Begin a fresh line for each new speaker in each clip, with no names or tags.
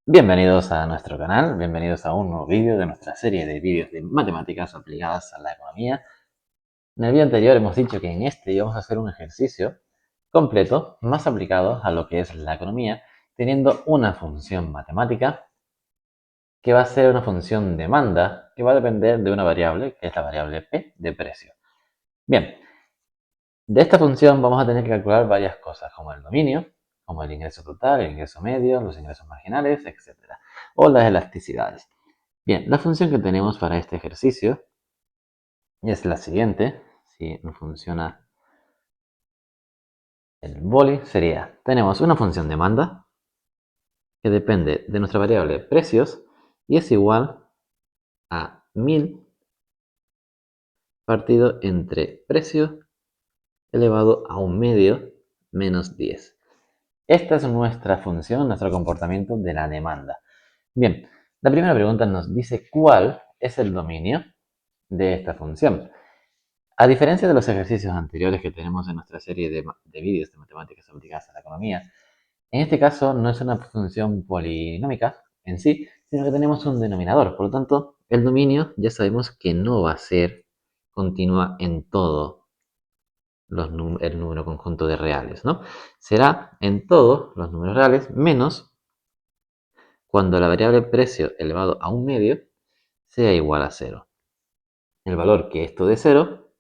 Bienvenidos a nuestro canal, bienvenidos a un nuevo vídeo de nuestra serie de vídeos de matemáticas aplicadas a la economía. En el vídeo anterior hemos dicho que en este íbamos a hacer un ejercicio completo más aplicado a lo que es la economía, teniendo una función matemática que va a ser una función demanda que va a depender de una variable, que es la variable P de precio. Bien, de esta función vamos a tener que calcular varias cosas, como el dominio, como el ingreso total, el ingreso medio, los ingresos marginales, etc. O las elasticidades. Bien, la función que tenemos para este ejercicio es la siguiente. Si no funciona el boli, tenemos una función demanda que depende de nuestra variable precios y es igual a 1000 partido entre precio elevado a un medio menos 10. Esta es nuestra función, nuestro comportamiento de la demanda. Bien, la primera pregunta nos dice cuál es el dominio de esta función. A diferencia de los ejercicios anteriores que tenemos en nuestra serie de vídeos de matemáticas aplicadas a la economía, en este caso no es una función polinómica en sí, sino que tenemos un denominador. Por lo tanto, el dominio ya sabemos que no va a ser continua en todo el número conjunto de reales, ¿no? Será en todos los números reales menos cuando la variable precio elevado a un medio sea igual a 0. El valor que esto de 0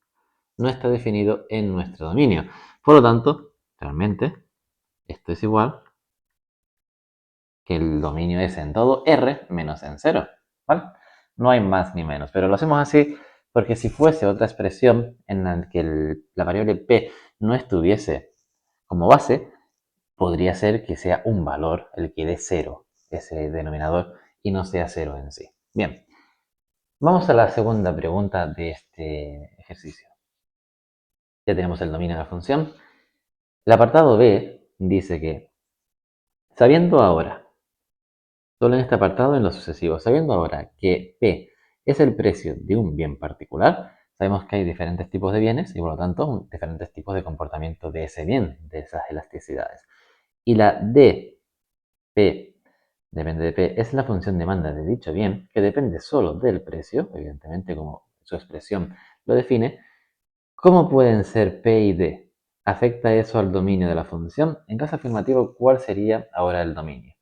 no está definido en nuestro dominio. Por lo tanto, realmente esto es igual que el dominio es en todo R menos en 0. ¿Vale? No hay más ni menos, pero lo hacemos así porque si fuese otra expresión en la que la variable P no estuviese como base, podría ser que sea un valor el que dé 0, ese denominador, y no sea 0 en sí. Bien, vamos a la segunda pregunta de este ejercicio. Ya tenemos el dominio de la función. El apartado B dice que, sabiendo ahora, solo en este apartado en lo sucesivo, sabiendo ahora que P es el precio de un bien particular, sabemos que hay diferentes tipos de bienes y por lo tanto diferentes tipos de comportamiento de ese bien, de esas elasticidades. Y la D, P, depende de P, es la función demanda de dicho bien, que depende solo del precio, evidentemente como su expresión lo define. ¿Cómo pueden ser P y D? ¿Afecta eso al dominio de la función? En caso afirmativo, ¿cuál sería ahora el dominio?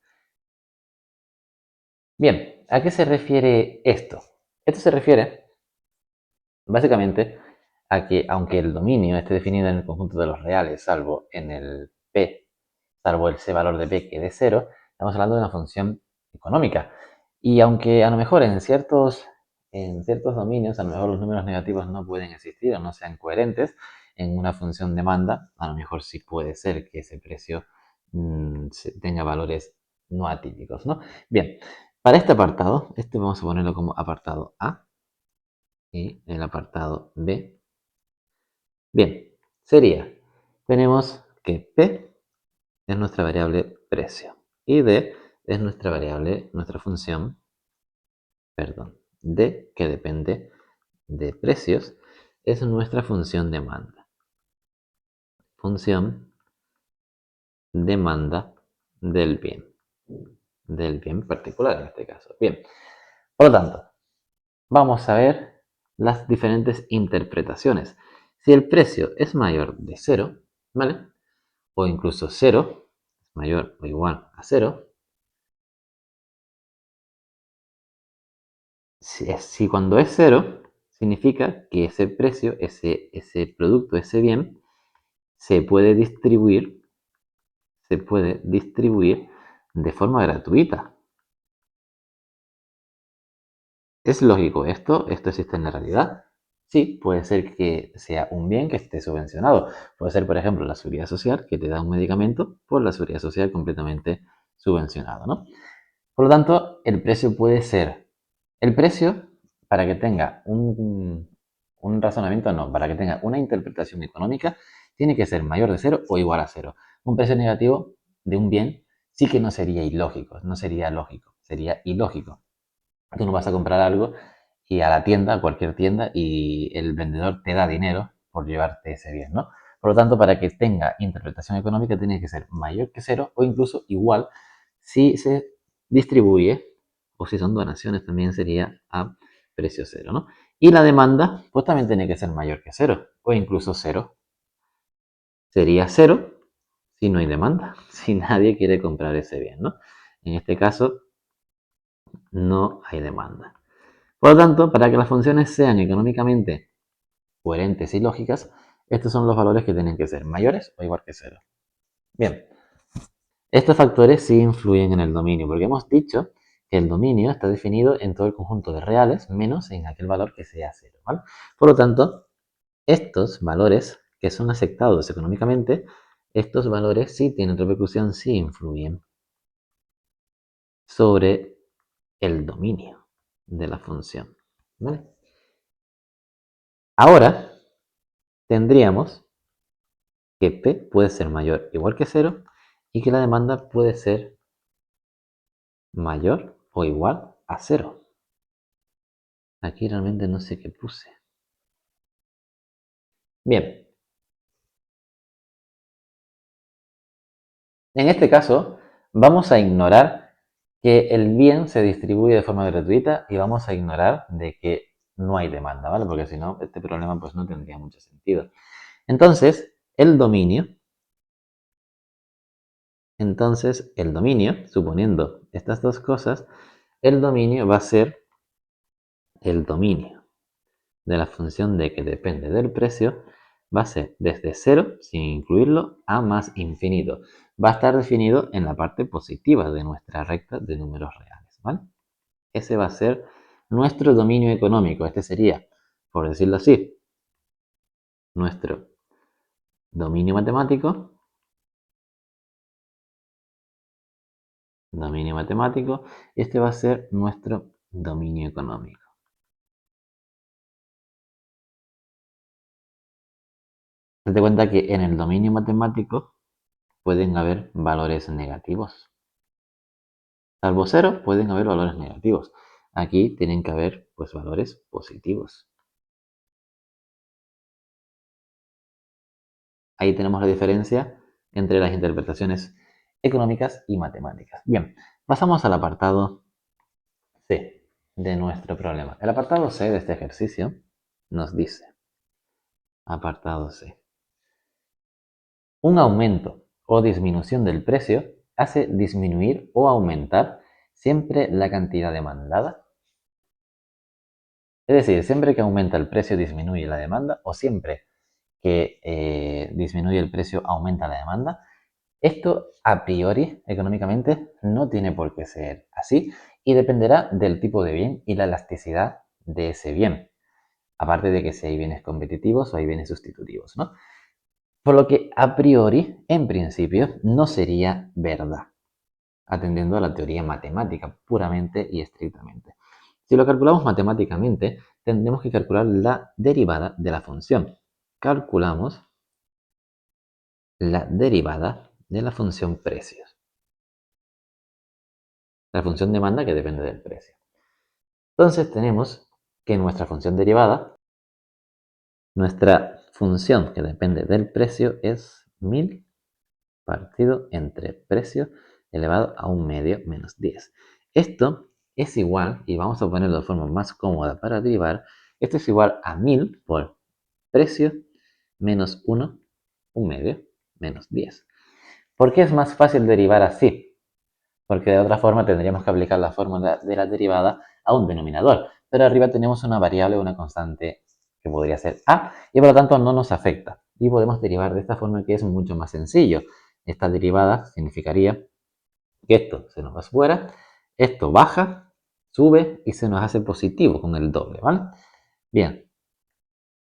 Bien, ¿a qué se refiere esto? Esto se refiere básicamente a que aunque el dominio esté definido en el conjunto de los reales, salvo en el P, salvo ese valor de P que de 0, estamos hablando de una función económica. Y aunque a lo mejor en ciertos dominios, a lo mejor los números negativos no pueden existir o no sean coherentes, en una función demanda, a lo mejor sí puede ser que ese precio tenga valores no atípicos, ¿no? Bien, para este apartado, este vamos a ponerlo como apartado A y el apartado B. Bien, tenemos que P es nuestra variable precio y D es nuestra función, perdón, D, que depende de precios, es nuestra función demanda. Función demanda del bien particular en este caso. Bien, por lo tanto, vamos a ver las diferentes interpretaciones. Si el precio es mayor de 0, ¿vale? O incluso 0, mayor o igual a 0, si cuando es 0, significa que ese precio, ese producto, ese bien, se puede distribuir de forma gratuita. ¿Es lógico esto? ¿Esto existe en la realidad? Sí, puede ser que sea un bien que esté subvencionado. Puede ser, por ejemplo, la seguridad social, que te da un medicamento por la seguridad social completamente subvencionado, ¿no? Por lo tanto, el precio puede ser. El precio, para que tenga un razonamiento, no, para que tenga una interpretación económica, tiene que ser mayor de 0 o igual a 0. Un precio negativo de un bien sí que no sería ilógico, no sería lógico, sería ilógico. Tú no vas a comprar algo y a la tienda, a cualquier tienda, y el vendedor te da dinero por llevarte ese bien, ¿no? Por lo tanto, para que tenga interpretación económica tiene que ser mayor que 0 o incluso igual si se distribuye, o si son donaciones también sería a precio cero, ¿no? Y la demanda, pues también tiene que ser mayor que cero, o incluso cero. Sería cero si no hay demanda, si nadie quiere comprar ese bien, ¿no? En este caso, no hay demanda. Por lo tanto, para que las funciones sean económicamente coherentes y lógicas, estos son los valores que tienen que ser mayores o igual que cero. Bien, estos factores sí influyen en el dominio, porque hemos dicho que el dominio está definido en todo el conjunto de reales menos en aquel valor que sea cero, ¿vale? Por lo tanto, estos valores que son aceptados económicamente, estos valores sí tienen repercusión, sí influyen sobre el dominio de la función, ¿vale? Ahora tendríamos que P puede ser mayor o igual que cero y que la demanda puede ser mayor o igual a cero. Aquí realmente no sé qué puse. Bien, en este caso vamos a ignorar que el bien se distribuye de forma gratuita y vamos a ignorar de que no hay demanda, ¿vale? Porque si no, este problema pues no tendría mucho sentido. Entonces, el dominio, suponiendo estas dos cosas, el dominio va a ser el dominio de la función d que depende del precio, va a ser desde 0, sin incluirlo, a más infinito. Va a estar definido en la parte positiva de nuestra recta de números reales, ¿vale? Ese va a ser nuestro dominio económico. Este sería, por decirlo así, nuestro dominio matemático. Este va a ser nuestro dominio económico. Date cuenta que en el dominio matemático pueden haber valores negativos. Salvo 0, pueden haber valores negativos. Aquí tienen que haber pues valores positivos. Ahí tenemos la diferencia entre las interpretaciones económicas y matemáticas. Bien, pasamos al apartado C de nuestro problema. El apartado C de este ejercicio nos dice, apartado C, un aumento o disminución del precio hace disminuir o aumentar siempre la cantidad demandada. Es decir, siempre que aumenta el precio disminuye la demanda o siempre que disminuye el precio aumenta la demanda. Esto a priori, económicamente, no tiene por qué ser así y dependerá del tipo de bien y la elasticidad de ese bien. Aparte de que si hay bienes competitivos o hay bienes sustitutivos, ¿no? Por lo que a priori, en principio, no sería verdad, atendiendo a la teoría matemática puramente y estrictamente. Si lo calculamos matemáticamente, tendremos que calcular la derivada de la función. Calculamos la derivada de la función precios. La función demanda que depende del precio. Entonces tenemos que nuestra función derivada, nuestra función que depende del precio es 1000 partido entre precio elevado a un medio menos 10. Esto es igual, y vamos a ponerlo de forma más cómoda para derivar, esto es igual a 1000 por precio menos 1, un medio, menos 10. ¿Por qué es más fácil derivar así? Porque de otra forma tendríamos que aplicar la fórmula de la derivada a un denominador. Pero arriba tenemos una variable, una constante que podría ser a, y por lo tanto no nos afecta. Y podemos derivar de esta forma que es mucho más sencillo. Esta derivada significaría que esto se nos va fuera, esto baja, sube y se nos hace positivo con el doble, ¿vale? Bien,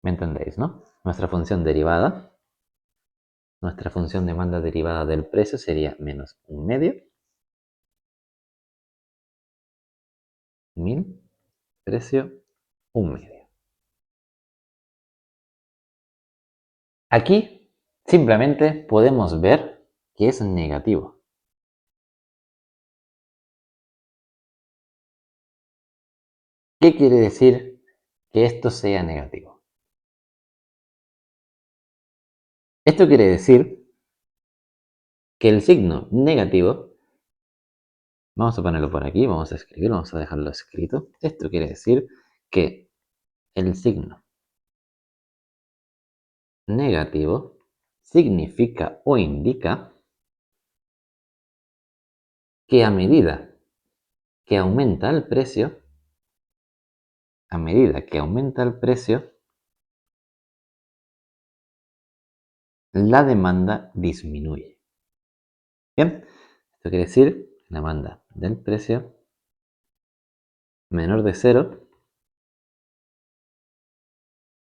¿me entendéis, no? Nuestra función derivada, nuestra función demanda derivada del precio sería menos un medio, 1000, precio, un medio. Aquí simplemente podemos ver que es negativo. ¿Qué quiere decir que esto sea negativo? Esto quiere decir que el signo negativo Vamos a ponerlo por aquí, vamos a escribirlo, vamos a dejarlo escrito. Esto quiere decir que el signo negativo significa o indica que a medida que aumenta el precio, la demanda disminuye. Bien, esto quiere decir que la demanda del precio menor de 0,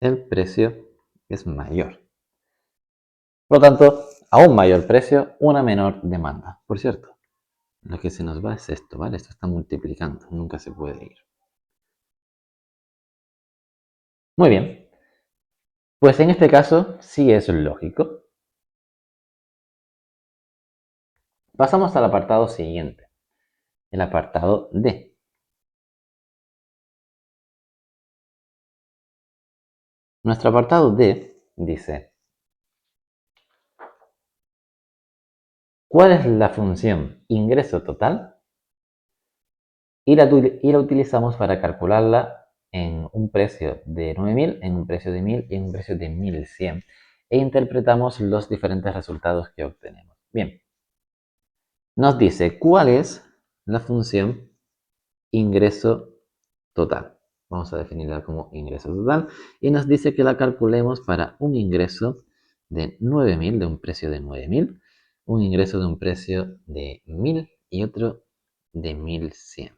el precio es mayor. Por lo tanto, a un mayor precio, una menor demanda. Por cierto, lo que se nos va es esto, ¿vale? Esto está multiplicando, nunca se puede ir. Muy bien, pues en este caso sí es lógico. Pasamos al apartado siguiente, el apartado D. Nuestro apartado D dice, ¿cuál es la función ingreso total? Y la utilizamos para calcularla en un precio de 9.000, en un precio de 1.000 y en un precio de 1.100. E interpretamos los diferentes resultados que obtenemos. Bien, nos dice cuál es la función ingreso total. Vamos a definirla como ingreso total. Y nos dice que la calculemos para un ingreso de 9.000, de un precio de 9.000, un ingreso de un precio de 1.000 y otro de 1.100.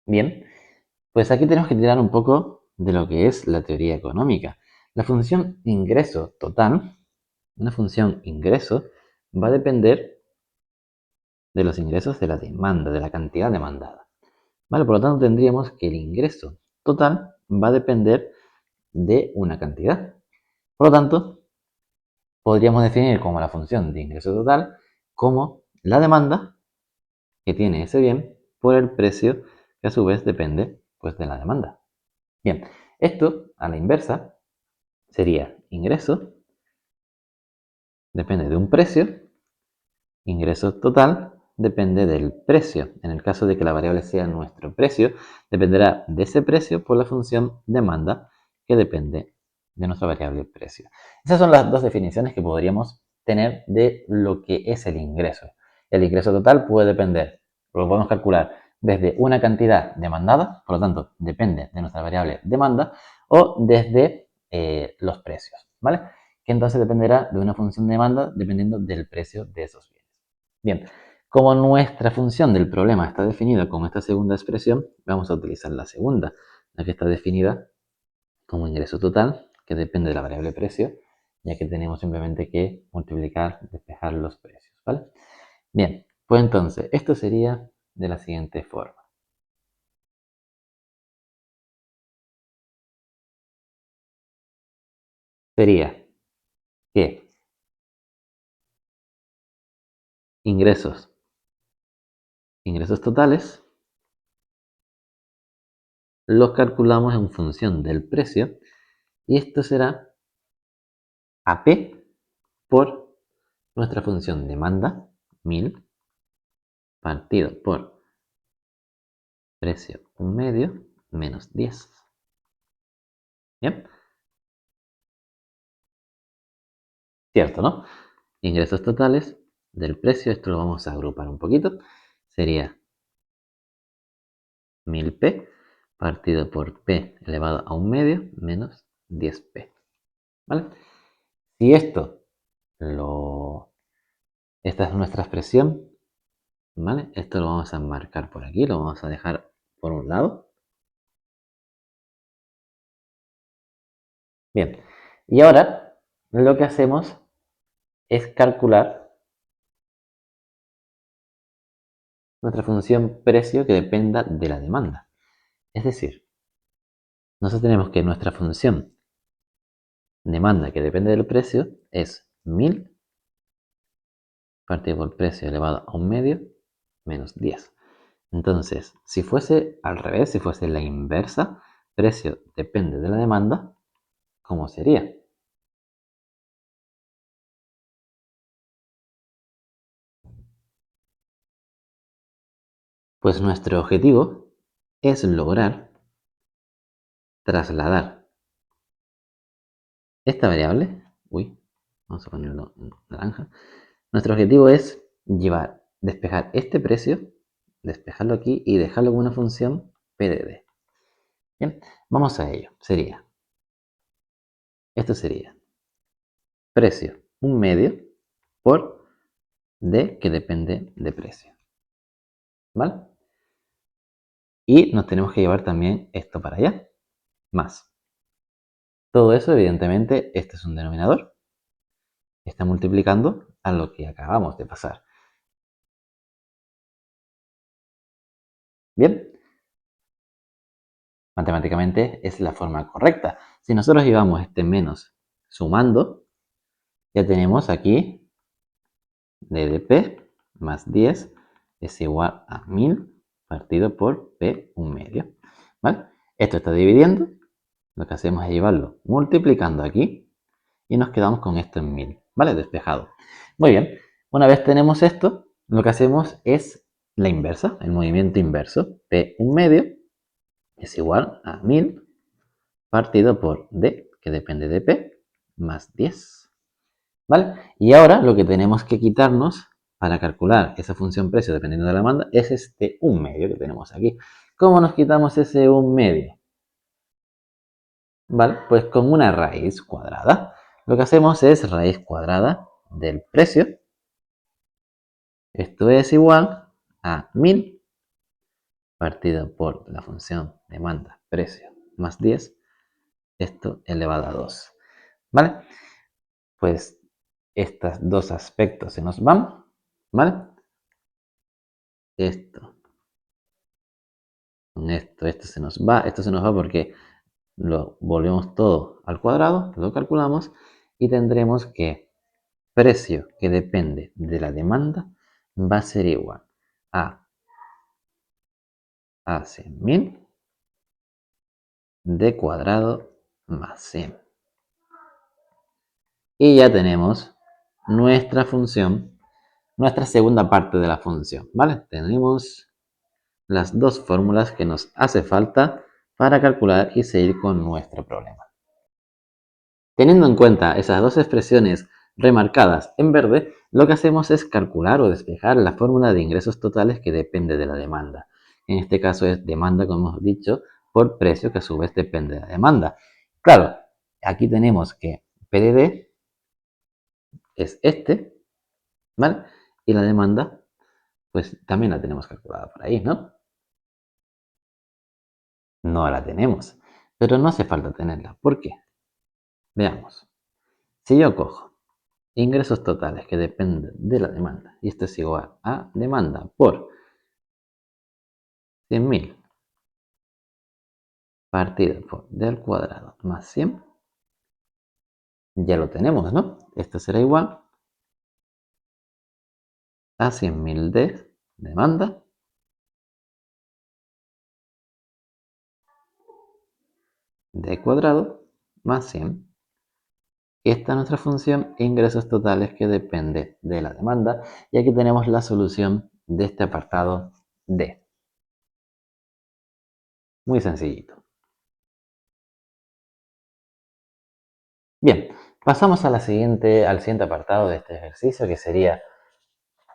Bien, pues aquí tenemos que tirar un poco de lo que es la teoría económica. La función ingreso total, una función ingreso, va a depender de los ingresos de la demanda, de la cantidad demandada. ¿Vale? Por lo tanto, tendríamos que el ingreso total va a depender de una cantidad. Por lo tanto, podríamos definir como la función de ingreso total como la demanda que tiene ese bien por el precio que a su vez depende pues, de la demanda. Bien, esto a la inversa sería ingreso, depende de un precio, ingreso total depende del precio. En el caso de que la variable sea nuestro precio, dependerá de ese precio por la función demanda que depende de nuestra variable precio. Esas son las dos definiciones que podríamos tener de lo que es el ingreso. El ingreso total puede depender, lo podemos calcular desde una cantidad demandada, por lo tanto depende de nuestra variable demanda, o desde los precios, ¿vale? Que entonces dependerá de una función de demanda dependiendo del precio de esos bienes. Bien, como nuestra función del problema está definida con esta segunda expresión, vamos a utilizar la segunda, la que está definida como ingreso total, que depende de la variable precio, ya que tenemos simplemente que multiplicar, despejar los precios, ¿vale? Bien, pues entonces, esto sería de la siguiente forma. Sería que ingresos totales los calculamos en función del precio y esto será AP por nuestra función demanda, 1000, partido por precio un medio menos 10. ¿Bien? Cierto, ¿no? Ingresos totales del precio, esto lo vamos a agrupar un poquito, sería 1000p partido por p elevado a un medio menos 10p. ¿Vale? Si esta es nuestra expresión, ¿vale? Esto lo vamos a marcar por aquí, lo vamos a dejar por un lado. Bien, y ahora lo que hacemos es calcular nuestra función precio que dependa de la demanda. Es decir, nosotros tenemos que nuestra función demanda que depende del precio es 1000 partido por precio elevado a un medio menos 10. Entonces, si fuese al revés, si fuese la inversa, precio depende de la demanda, ¿cómo sería? Pues nuestro objetivo es lograr trasladar esta variable, vamos a ponerlo en naranja. Nuestro objetivo es despejar este precio, despejarlo aquí y dejarlo con una función PDD. Bien, vamos a ello. Esto sería precio, un medio, por D que depende de precio. ¿Vale? Y nos tenemos que llevar también esto para allá, más. Todo eso, evidentemente, este es un denominador. Está multiplicando a lo que acabamos de pasar. Bien, matemáticamente es la forma correcta. Si nosotros llevamos este menos sumando, ya tenemos aquí DDP más 10 es igual a 1000 partido por P un medio. ¿Vale? Esto está dividiendo. Lo que hacemos es llevarlo multiplicando aquí y nos quedamos con esto en 1000. ¿Vale? Despejado. Muy bien. Una vez tenemos esto, lo que hacemos es la inversa, el movimiento inverso. P un medio es igual a 1000 partido por D, que depende de P, más 10. ¿Vale? Y ahora lo que tenemos que quitarnos para calcular esa función precio dependiendo de la demanda es este 1 medio que tenemos aquí. ¿Cómo nos quitamos ese 1 medio? ¿Vale? Pues con una raíz cuadrada. Lo que hacemos es raíz cuadrada del precio. Esto es igual a 1000 partido por la función demanda precio más 10. Esto elevado a 2. ¿Vale? Pues estos dos aspectos se nos van. ¿Vale? Esto se nos va. Esto se nos va porque lo volvemos todo al cuadrado, lo calculamos y tendremos que precio que depende de la demanda va a ser igual a 100.000 d cuadrado más 100. Y ya tenemos nuestra función, nuestra segunda parte de la función, ¿vale? Tenemos las dos fórmulas que nos hace falta para calcular y seguir con nuestro problema. Teniendo en cuenta esas dos expresiones remarcadas en verde, lo que hacemos es calcular o despejar la fórmula de ingresos totales que depende de la demanda. En este caso es demanda, como hemos dicho, por precio, que a su vez depende de la demanda. Claro, aquí tenemos que PDD es este, ¿vale? Y la demanda, pues también la tenemos calculada por ahí, ¿no? No la tenemos, pero no hace falta tenerla. ¿Por qué? Veamos. Si yo cojo ingresos totales que dependen de la demanda, y esto es igual a demanda por 100.000 partido por d al cuadrado más 100, ya lo tenemos, ¿no? Esto será igual a 100.000 de demanda d cuadrado más 100. Esta es nuestra función ingresos totales que depende de la demanda. Y aquí tenemos la solución de este apartado D. Muy sencillito. Bien, pasamos al siguiente apartado de este ejercicio, que sería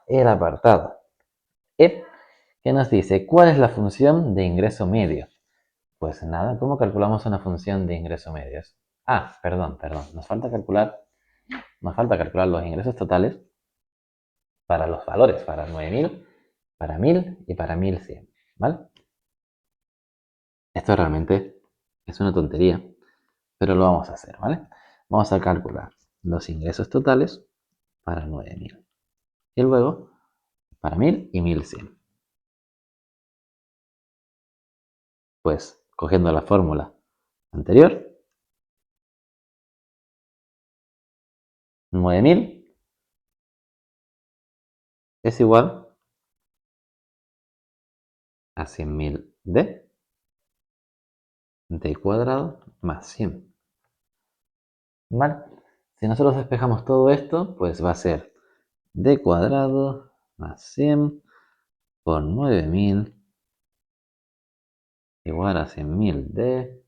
el apartado E, que nos dice ¿cuál es la función de ingreso medio? Pues nada, ¿cómo calculamos una función de ingreso medio? Perdón, nos falta calcular los ingresos totales para los valores, para 9.000, para 1000 y para 1100, ¿vale? Esto realmente es una tontería, pero lo vamos a hacer, ¿vale? Vamos a calcular los ingresos totales para 9.000 y luego para 1000 y 1100. Pues cogiendo la fórmula anterior, 9.000 es igual a 100.000 d cuadrado más 100. ¿Vale? Si nosotros despejamos todo esto, pues va a ser d cuadrado más 100 por 9.000 igual a 100.000 d,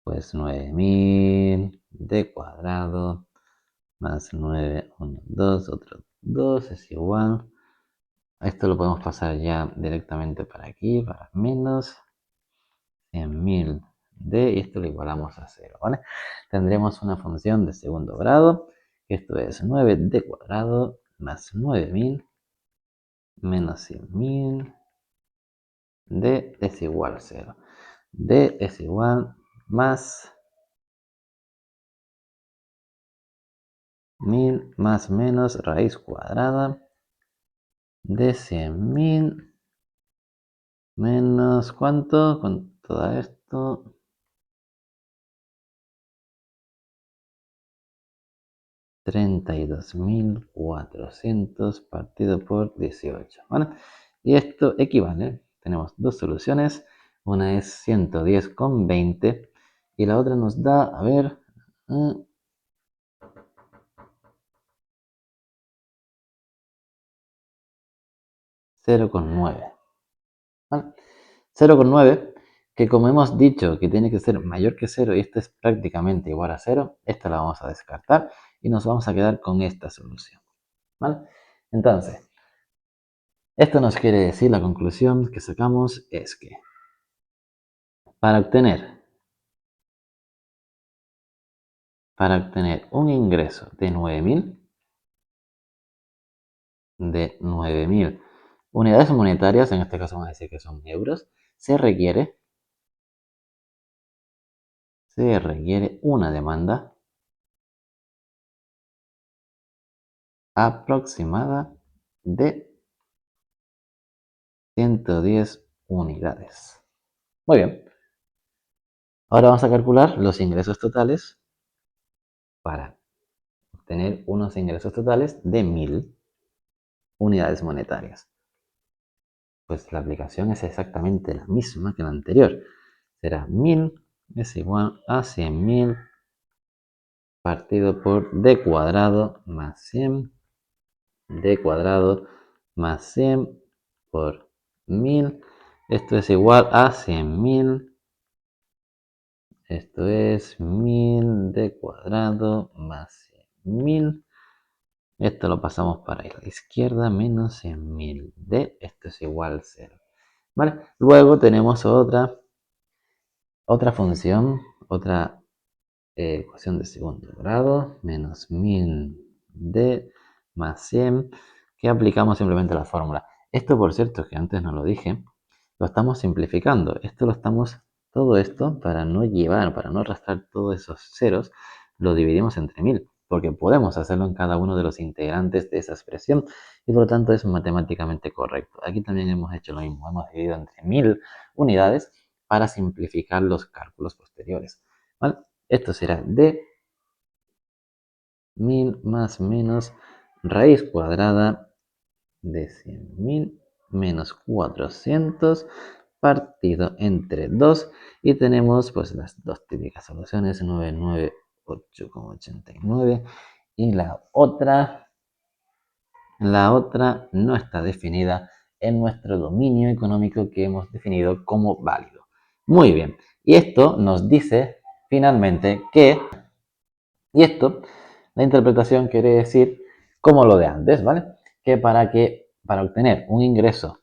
pues 9.000 d cuadrado más 9, 1, 2, otro 2 es igual. Esto lo podemos pasar ya directamente para aquí, para menos 100.000 d, y esto lo igualamos a 0, ¿vale? Tendremos una función de segundo grado, esto es 9d cuadrado más 9.000 menos 100.000 d es igual a 0. D es igual más 1000 más menos raíz cuadrada de 100.000 menos ¿cuánto? Con todo esto, 32.400 partido por 18, ¿vale? Y esto equivale, tenemos dos soluciones, una es 110,20 y la otra nos da, a ver, 0,9, ¿vale? 0,9, que como hemos dicho que tiene que ser mayor que 0 y esto es prácticamente igual a 0, esta la vamos a descartar y nos vamos a quedar con esta solución, ¿vale? Entonces, esto nos quiere decir, la conclusión que sacamos es que para obtener un ingreso de 9.000 unidades monetarias, en este caso vamos a decir que son euros, se requiere una demanda aproximada de 110 unidades. Muy bien. Ahora vamos a calcular los ingresos totales para obtener unos ingresos totales de 1.000 unidades monetarias. Pues la aplicación es exactamente la misma que la anterior. Será 1.000 es igual a 100.000 partido por d cuadrado más 100 d cuadrado más 100 por 1.000. Esto es igual a 100.000. Esto es 1.000 d cuadrado más 100.000. Esto lo pasamos para la izquierda, menos 100.000 d. Esto es igual a 0. ¿Vale? Luego tenemos otra función, otra ecuación de segundo grado, menos 1.000 d más 100, que aplicamos simplemente la fórmula. Esto, por cierto, que antes no lo dije, lo estamos simplificando. Todo esto, para no arrastrar todos esos ceros, lo dividimos entre 1.000, porque podemos hacerlo en cada uno de los integrantes de esa expresión y por lo tanto es matemáticamente correcto. Aquí también hemos hecho lo mismo, hemos dividido entre 1.000 unidades para simplificar los cálculos posteriores, ¿vale? Esto será d 1.000 más menos raíz cuadrada de 100.000 menos 400 partido entre 2 y tenemos pues las dos típicas soluciones, 998,89 y la otra no está definida en nuestro dominio económico que hemos definido como válido. Muy bien, y esto nos dice finalmente que, y esto, la interpretación quiere decir como lo de antes, ¿vale? Para obtener un ingreso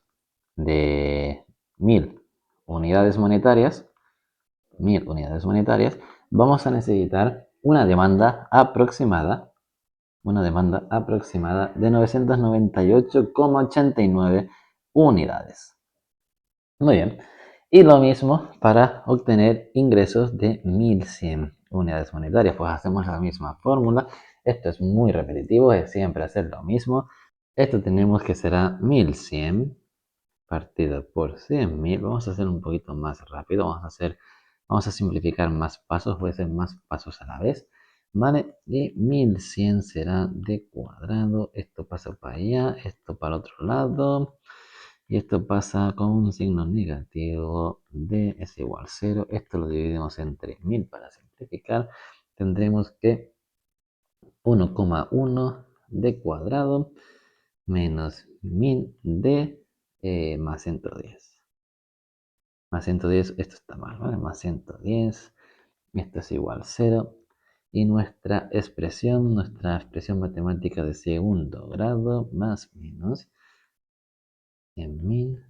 de 1.000 unidades monetarias, 1.000 unidades monetarias, vamos a necesitar una demanda aproximada de 998,89 unidades. Muy bien. Y lo mismo para obtener ingresos de 1.100 unidades monetarias. Pues hacemos la misma fórmula. Esto es muy repetitivo, es siempre hacer lo mismo. Esto tenemos que será 1.100 partido por 100.000. Vamos a hacer un poquito más rápido. Vamos a simplificar más pasos. Voy a hacer más pasos a la vez. ¿Vale? Y 1.100 será d cuadrado. Esto pasa para allá. Esto para el otro lado. Y esto pasa con un signo negativo. D es igual a 0. Esto lo dividimos entre 1.000 para simplificar. Tendremos que 1,1 d cuadrado menos 1.000 d más 110. más 110, esto está mal, ¿vale? Más 110, esto es igual a 0. Y nuestra expresión matemática de segundo grado, más menos, en 1000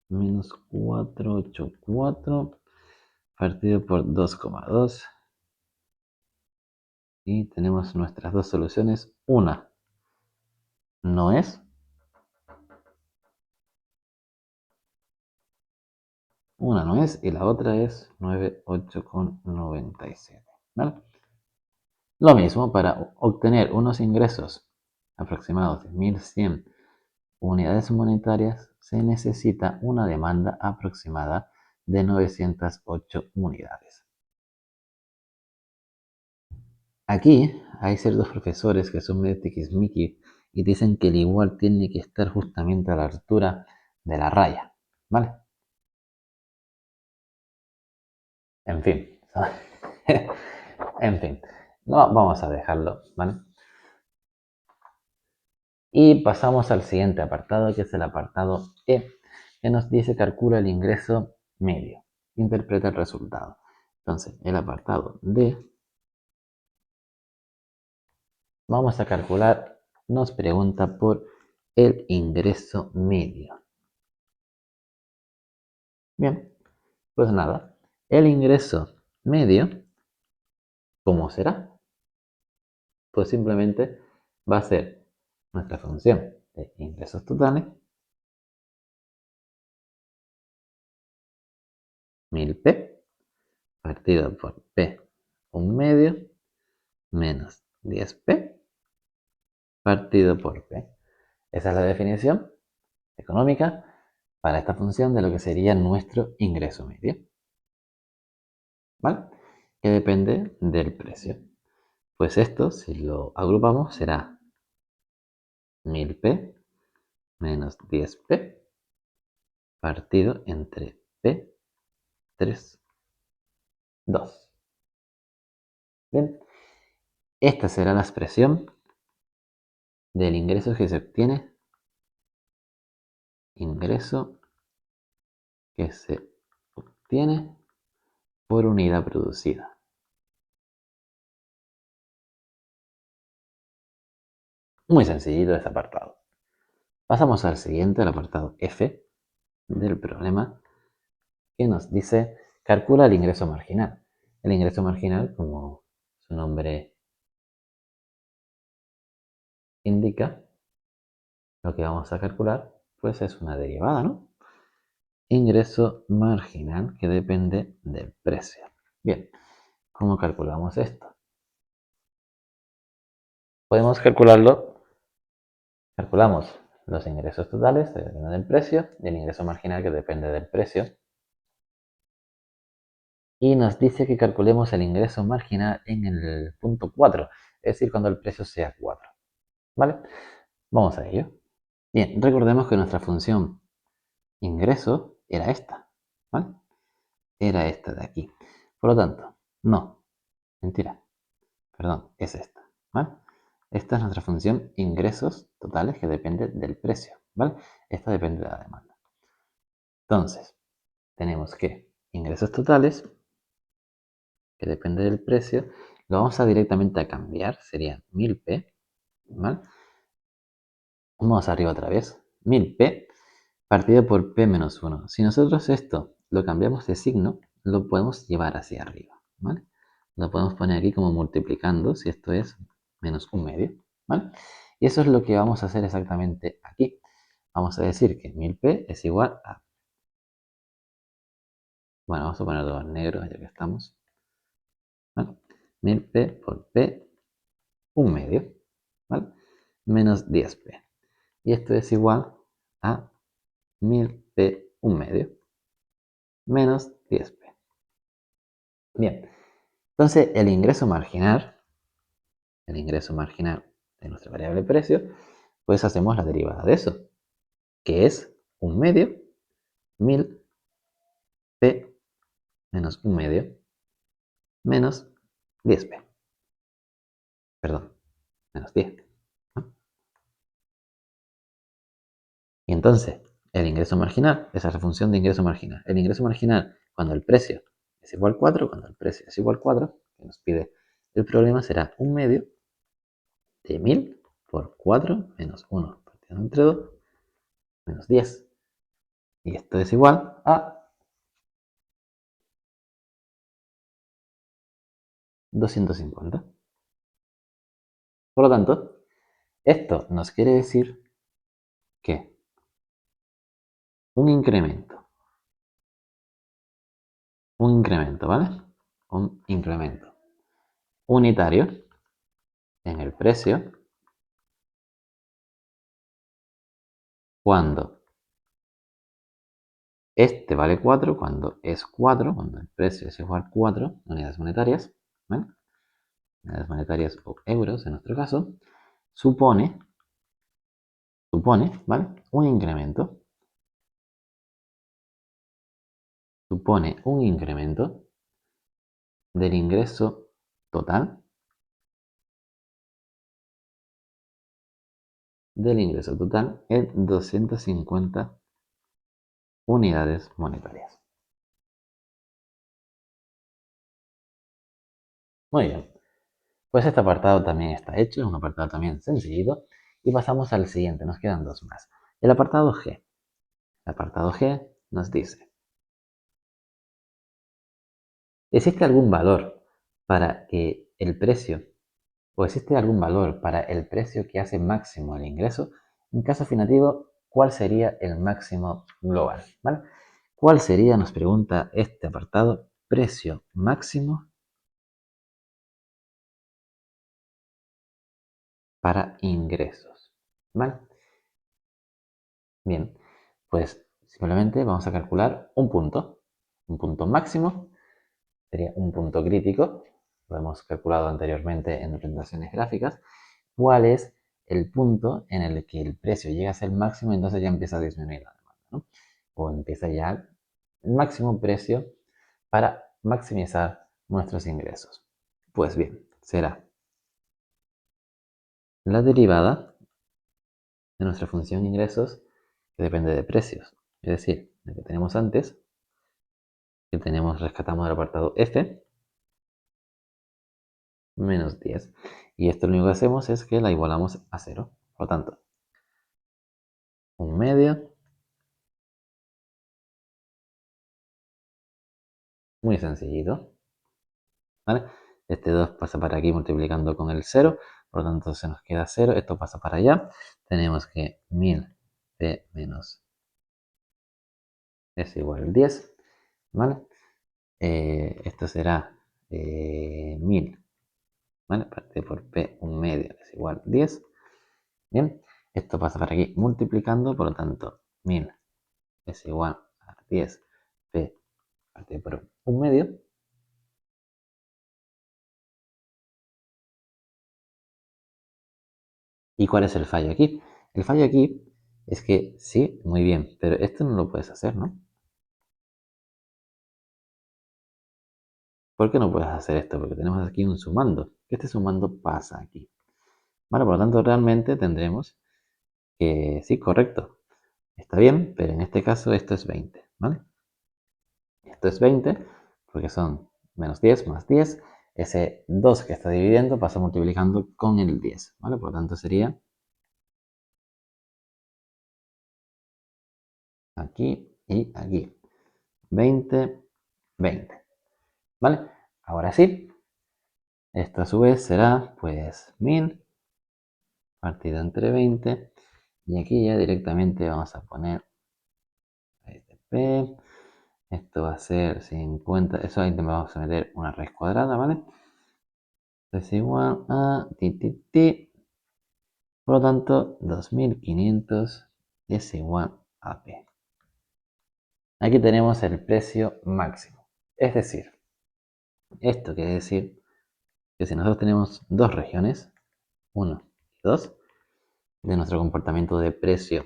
menos 484 partido por 2,2. Y tenemos nuestras dos soluciones. Una no es. Una no es y la otra es 98,97. ¿Vale? Lo mismo para obtener unos ingresos aproximados de 1100 unidades monetarias se necesita una demanda aproximada de 908 unidades. Aquí hay ciertos profesores que son medio tiquismiquis y dicen que el igual tiene que estar justamente a la altura de la raya, ¿vale? En fin, en fin, no, vamos a dejarlo, ¿vale? Y pasamos al siguiente apartado, que es el apartado E, que nos dice calcula el ingreso medio, interpreta el resultado. Entonces, el apartado D, vamos a calcular, nos pregunta por el ingreso medio. Bien, pues nada, el ingreso medio, ¿cómo será? Pues simplemente va a ser nuestra función de ingresos totales, 1000p, partido por p, un medio, menos 10p, partido por p. Esa es la definición económica para esta función de lo que sería nuestro ingreso medio, ¿vale? Que depende del precio. Pues esto, si lo agrupamos, será 1000p menos 10p partido entre p, 3, 2. Bien, esta será la expresión del ingreso que se obtiene. Ingreso que se obtiene por unidad producida. Muy sencillito este apartado. Pasamos al siguiente, al apartado F del problema, que nos dice calcula el ingreso marginal. El ingreso marginal, como su nombre indica, lo que vamos a calcular, pues es una derivada, ¿no? Ingreso marginal que depende del precio. Bien, ¿cómo calculamos esto? Podemos calcularlo, calculamos los ingresos totales que dependen del precio y el ingreso marginal que depende del precio. Y nos dice que calculemos el ingreso marginal en el punto 4, es decir, cuando el precio sea 4. ¿Vale? Vamos a ello. Bien, recordemos que nuestra función ingreso era esta, ¿vale? Era esta de aquí. Por lo tanto, no, mentira, perdón, es esta, ¿vale? Esta es nuestra función ingresos totales que depende del precio, ¿vale? Esta depende de la demanda. Entonces, tenemos que ingresos totales, que depende del precio, lo vamos a directamente a cambiar, sería 1000p, ¿vale? Vamos arriba otra vez, 1000p partido por p menos 1. Si nosotros esto lo cambiamos de signo, lo podemos llevar hacia arriba, ¿vale? Lo podemos poner aquí como multiplicando, si esto es menos un medio, ¿vale? Y eso es lo que vamos a hacer exactamente aquí. Vamos a decir que 1000p es igual a... Bueno, vamos a poner todo en negro ya que estamos. ¿Vale? 1000p por p, un medio, ¿vale? Menos 10p. Y esto es igual a 1000p, un medio, menos 10p. Bien, entonces el ingreso marginal de nuestra variable precio, pues hacemos la derivada de eso, que es un medio, 1000p menos un medio, menos 10p. Perdón, menos 10. ¿No? Y entonces, el ingreso marginal. Esa es la función de ingreso marginal. El ingreso marginal, cuando el precio es igual a 4, cuando el precio es igual a 4, que nos pide el problema, será 1/2 de 1000 por 4 menos 1 partido entre 2 menos 10. Y esto es igual a 250. Por lo tanto, esto nos quiere decir que un incremento, ¿vale? Un incremento unitario en el precio cuando este vale 4, cuando es 4, cuando el precio es igual a 4 unidades monetarias, ¿vale? Unidades monetarias o euros en nuestro caso, supone, ¿vale? Supone un incremento del ingreso total en 250 unidades monetarias. Muy bien, pues este apartado también está hecho, es un apartado también sencillito. Y pasamos al siguiente, nos quedan dos más. El apartado G. El apartado G nos dice, ¿existe algún valor para que el precio, o existe algún valor para el precio que hace máximo el ingreso? En caso afirmativo, ¿cuál sería el máximo global? ¿Vale? ¿Cuál sería, nos pregunta este apartado, precio máximo para ingresos? ¿Vale? Bien, pues simplemente vamos a calcular un punto máximo, sería un punto crítico, lo hemos calculado anteriormente en representaciones gráficas. ¿Cuál es el punto en el que el precio llega a ser máximo? Entonces ya empieza a disminuir la demanda, ¿no? O empieza ya el máximo precio para maximizar nuestros ingresos. Pues bien, será la derivada de nuestra función ingresos, que depende de precios, es decir, la que tenemos antes, que rescatamos del apartado F, menos 10. Y esto lo único que hacemos es que la igualamos a 0. Por lo tanto, 1/2, muy sencillito, ¿vale? Este 2 pasa para aquí multiplicando con el 0, por lo tanto se nos queda 0, esto pasa para allá. Tenemos que 1000 P menos es igual a 10, ¿vale? Esto será 1000, ¿vale? Parte por P 1/2 es igual a 10. Bien, esto pasa para aquí multiplicando, por lo tanto 1000 es igual a 10 P partido por 1/2. ¿Y cuál es el fallo aquí? El fallo aquí es que sí, muy bien, pero esto no lo puedes hacer, ¿no? ¿Por qué no puedes hacer esto? Porque tenemos aquí un sumando. Este sumando pasa aquí. Vale, por lo tanto, realmente tendremos que, sí, correcto. Está bien, pero en este caso esto es 20, ¿vale? Esto es 20 porque son menos 10 más 10. Ese 2 que está dividiendo pasa multiplicando con el 10, ¿vale? Por lo tanto sería aquí y aquí. 20, 20. ¿Vale? Ahora sí, esto a su vez será pues 1000 partido entre 20. Y aquí ya directamente vamos a poner P. Esto va a ser 50. Eso ahí vamos a meter una raíz cuadrada, ¿vale? Es igual a ti. Por lo tanto, 2500 es igual a P. Aquí tenemos el precio máximo. Es decir, esto quiere decir que si nosotros tenemos dos regiones, 1 y 2, de nuestro comportamiento de precio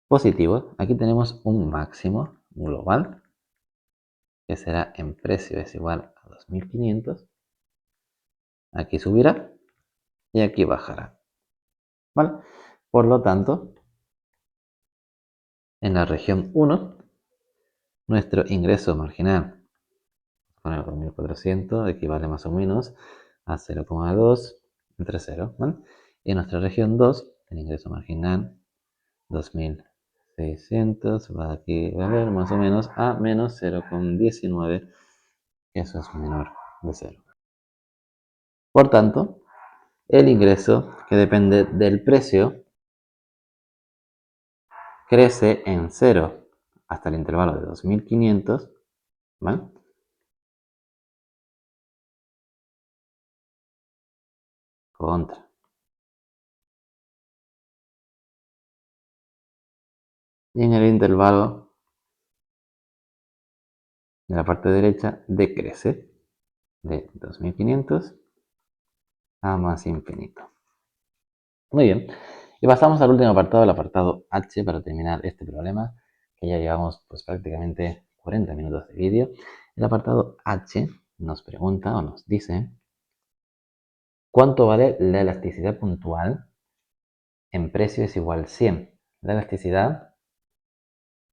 positivo, aquí tenemos un máximo global, que será en precio es igual a 2500. Aquí subirá y aquí bajará. ¿Vale? Por lo tanto, En la región 1, nuestro ingreso marginal, poner 2.400, equivale más o menos a 0,2 entre 0, ¿vale? Y en nuestra región 2, el ingreso marginal 2.600 va a equivaler más o menos a menos 0,19, eso es menor de 0. Por tanto, el ingreso que depende del precio crece en 0 hasta el intervalo de 2.500, ¿vale? Contra. Y en el intervalo de la parte derecha decrece de 2.500 a más infinito. Muy bien. Y pasamos al último apartado, el apartado H, para terminar este problema, que ya llevamos pues prácticamente 40 minutos de vídeo. El apartado H nos pregunta o nos dice ¿cuánto vale la elasticidad puntual en precio es igual a 100? La elasticidad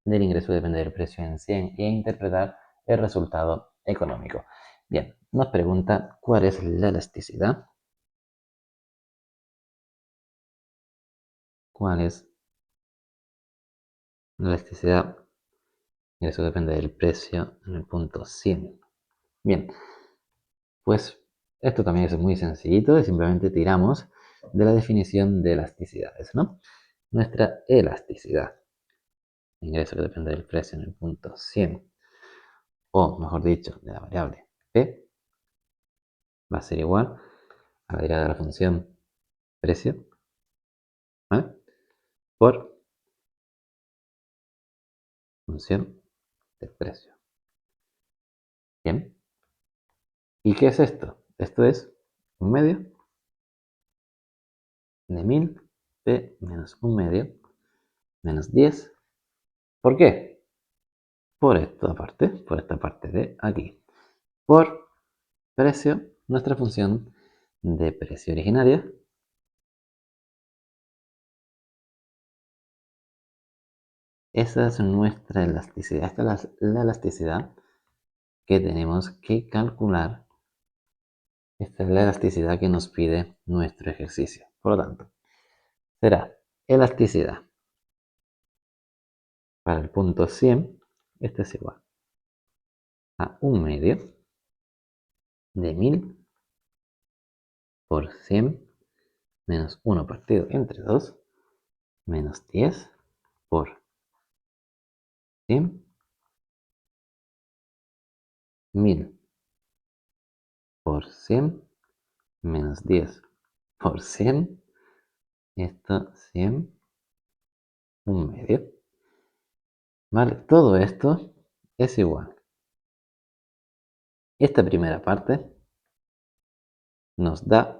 del ingreso depende del precio en 100 y interpretar el resultado económico. Bien, nos pregunta cuál es la elasticidad. ¿Cuál es la elasticidad? Eso depende del precio en el punto 100. Bien, pues esto también es muy sencillito y simplemente tiramos de la definición de elasticidades, ¿no? Nuestra elasticidad, ingreso que depende del precio en el punto 100, o mejor dicho, de la variable P, va a ser igual a la derivada de la función precio, ¿vale? Por función del precio. Bien. ¿Y qué es esto? Esto es un medio de 1000 P menos un medio menos 10. ¿Por qué? Por esta parte de aquí. Por precio, nuestra función de precio originaria. Esa es nuestra elasticidad. Esta es la elasticidad que tenemos que calcular. Esta es la elasticidad que nos pide nuestro ejercicio. Por lo tanto, será elasticidad para el punto 100. Este es igual a un medio de 1000 por 100 menos 1 partido entre 2 menos 10 por 100. 1000 por 100 menos 10 por 100. Esto 100, un medio. Vale, todo esto es igual. Esta primera parte nos da,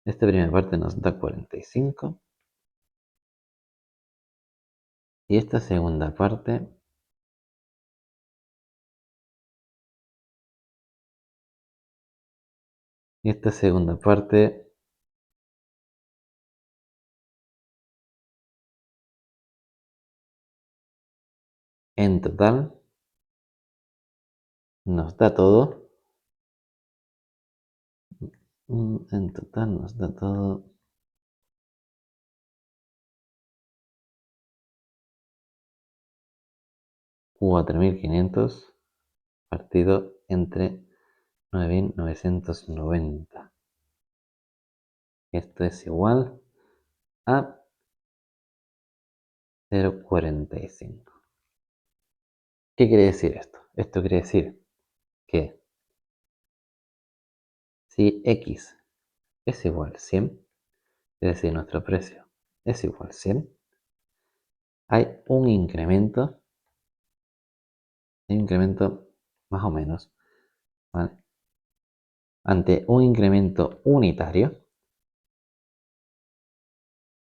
esta primera parte nos da 45. Y esta segunda parte en total nos da todo. En total nos da todo 4.500 partido entre 9.990. Esto es igual a 0,45. ¿Qué quiere decir esto? Esto quiere decir que si x es igual a 100, es decir, nuestro precio es igual a 100, hay un incremento más o menos, ¿vale? Ante un incremento unitario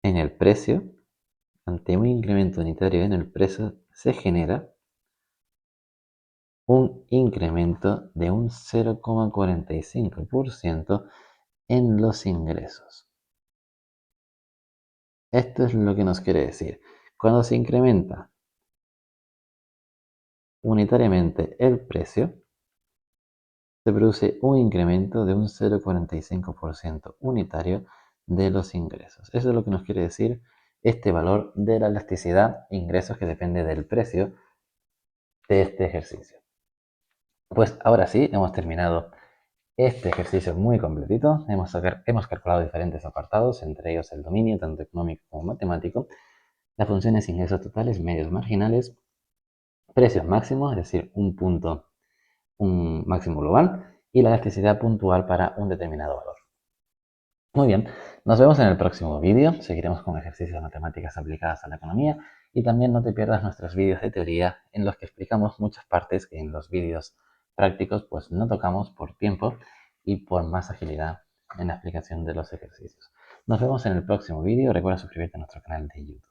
en el precio, se genera un incremento de un 0,45% en los ingresos. Esto es lo que nos quiere decir. Cuando se incrementa unitariamente el precio, se produce un incremento de un 0,45% unitario de los ingresos. Eso es lo que nos quiere decir este valor de la elasticidad ingresos que depende del precio de este ejercicio. Pues ahora sí, hemos terminado este ejercicio muy completito. Hemos calculado diferentes apartados, entre ellos el dominio, tanto económico como matemático, las funciones ingresos totales, medios marginales, precios máximos, es decir, un máximo global, y la elasticidad puntual para un determinado valor. Muy bien, nos vemos en el próximo vídeo. Seguiremos con ejercicios de matemáticas aplicadas a la economía y también no te pierdas nuestros vídeos de teoría en los que explicamos muchas partes que en los vídeos prácticos pues no tocamos por tiempo y por más agilidad en la explicación de los ejercicios. Nos vemos en el próximo vídeo. Recuerda suscribirte a nuestro canal de YouTube.